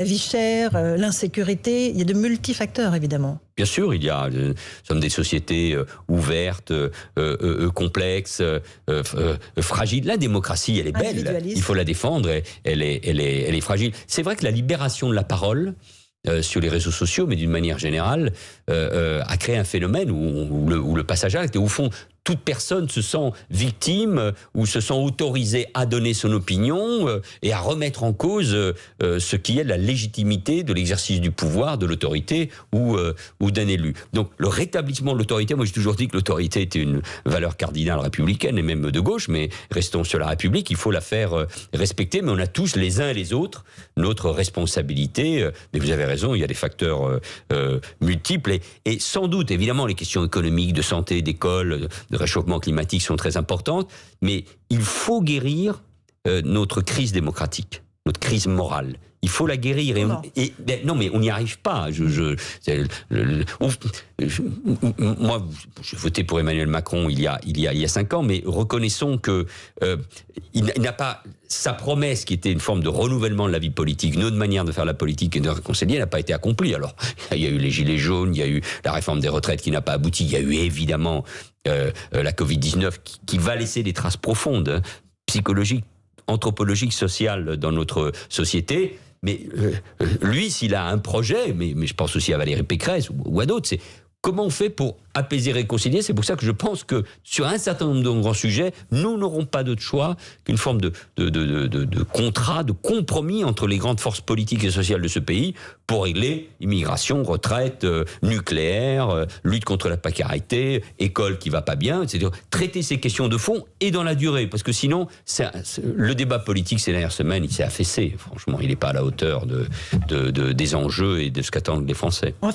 La vie chère, l'insécurité, il y a de multifacteurs évidemment. Bien sûr, nous sommes des sociétés ouvertes, complexes, fragiles. La démocratie, elle est belle, il faut la défendre, elle est fragile. C'est vrai que la libération de la parole sur les réseaux sociaux, mais d'une manière générale, a créé un phénomène où le passage à l'acte, et au fond, toute personne se sent victime ou se sent autorisée à donner son opinion et à remettre en cause ce qui est la légitimité de l'exercice du pouvoir, de l'autorité ou d'un élu. Donc le rétablissement de l'autorité, moi j'ai toujours dit que l'autorité était une valeur cardinale républicaine et même de gauche, mais restons sur la République, il faut la faire respecter, mais on a tous les uns et les autres notre responsabilité. Mais vous avez raison, il y a des facteurs multiples et sans doute, évidemment, les questions économiques, de santé, d'école, de réchauffement climatique sont très importantes, mais il faut guérir notre crise démocratique, notre crise morale. Il faut la guérir. Non, mais on n'y arrive pas. Moi, j'ai voté pour Emmanuel Macron il y a 5 ans, mais reconnaissons que il n'a pas sa promesse, qui était une forme de renouvellement de la vie politique, une autre manière de faire la politique et de réconcilier, n'a pas été accomplie. Alors, il y a eu les gilets jaunes, il y a eu la réforme des retraites qui n'a pas abouti, il y a eu évidemment la Covid-19 qui va laisser des traces profondes, psychologiques, anthropologiques, sociales dans notre société. Mais lui, s'il a un projet, mais je pense aussi à Valérie Pécresse ou à d'autres, c'est comment on fait pour apaiser, réconcilier. C'est pour ça que je pense que sur un certain nombre de grands sujets, nous n'aurons pas d'autre choix qu'une forme de contrat, de compromis entre les grandes forces politiques et sociales de ce pays pour régler immigration, retraite, nucléaire, lutte contre la précarité, école qui va pas bien, c'est-à-dire traiter ces questions de fond et dans la durée. Parce que sinon, le débat politique ces dernières semaines, il s'est affaissé. Franchement, il n'est pas à la hauteur des enjeux et de ce qu'attendent les Français.